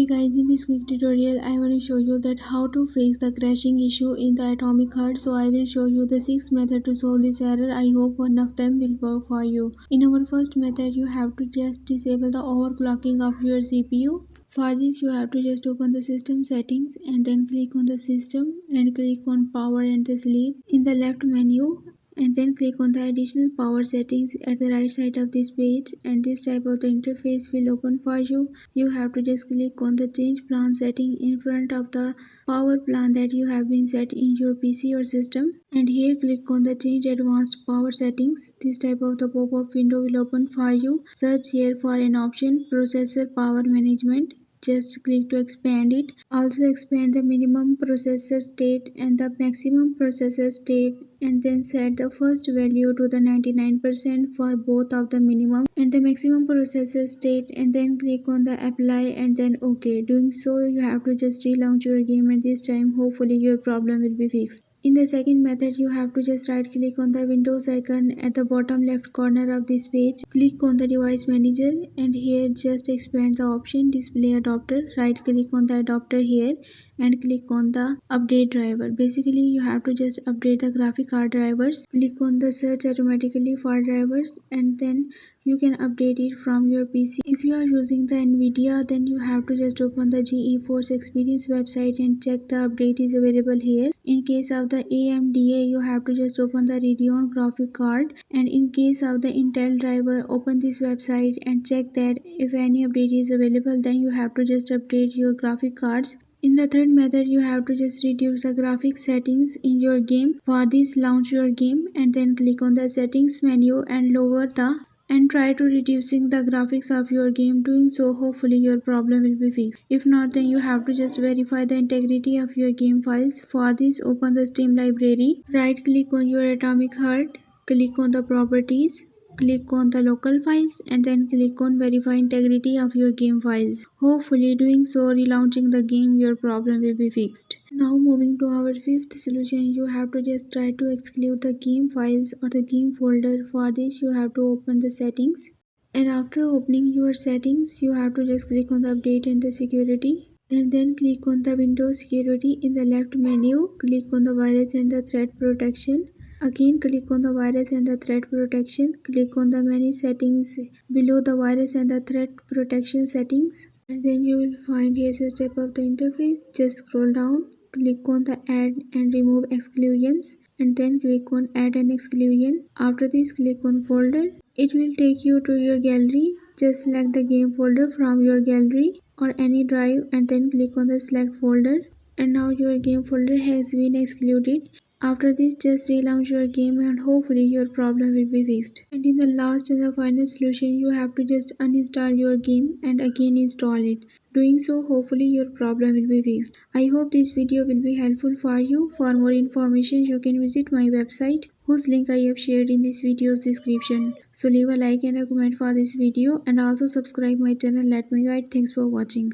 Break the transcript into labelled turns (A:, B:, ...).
A: Guys, in this quick tutorial I want to show you that how to fix the crashing issue in the Atomic Heart. So I will show you the 6 method to solve this error. I hope one of them will work for you. In our first method, you have to just disable the overclocking of your CPU. For this, you have to just open the system settings and then click on the system and click on power and the sleep in the left menu, and then click on the additional power settings at the right side of this page, and this type of the interface will open for you. You have to just click on the change plan setting in front of the power plan that you have been set in your PC or system, and here click on the change advanced power settings. This type of the pop-up window will open for you. Search here for an option processor power management. Just click to expand it. Also expand the minimum processor state and the maximum processor state, and then set the first value to the 99% for both of the minimum and the maximum processor state, and then click on the apply and then OK. Doing so, you have to just relaunch your game, and this time hopefully your problem will be fixed. In the second method, you have to just right click on the Windows icon at the bottom left corner of this page. Click on the device manager, and here just expand the option display adapter. Right click on the adapter here and click on the update driver. Basically, you have to just update the graphic card drivers. Click on the search automatically for drivers, and then you can update it from your PC. If you are using the Nvidia, then you have to just open the GeForce Experience website and check the update is available here. In case of the AMDA, you have to just open the Radeon graphic card, and in case of the Intel driver, open this website and check that if any update is available, then you have to just update your graphic cards. In the third method, you have to just reduce the graphics settings in your game. For this, launch your game and then click on the settings menu and lower the and try to reducing the graphics of your game. Doing so, hopefully your problem will be fixed. If not, then you have to just verify the integrity of your game files. For this, open the Steam library, right click on your Atomic Heart, click on the properties, click on the local files, and then click on verify integrity of your game files. Hopefully doing so, relaunching the game, your problem will be fixed. Now moving to our fifth solution, you have to just try to exclude the game files or the game folder. For this, you have to open the settings, and after opening your settings, you have to just click on the update and the security, and then click on the Windows security in the left menu. Click on the virus and the threat protection. Again click on the virus and the threat protection. Click on the many settings below the virus and the threat protection settings, and then you will find here's a step of the interface. Just scroll down, click on the add and remove exclusions, and then click on add an exclusion. After this, click on folder. It will take you to your gallery. Just select the game folder from your gallery or any drive, and then click on the select folder, and now your game folder has been excluded. After this, just relaunch your game and hopefully your problem will be fixed. And in the last and the final solution, you have to just uninstall your game and again install it. Doing so, hopefully your problem will be fixed. I hope this video will be helpful for you. For more information, you can visit my website, whose link I have shared in this video's description. So leave a like and a comment for this video, and also subscribe my channel Let Me Guide. Thanks for watching.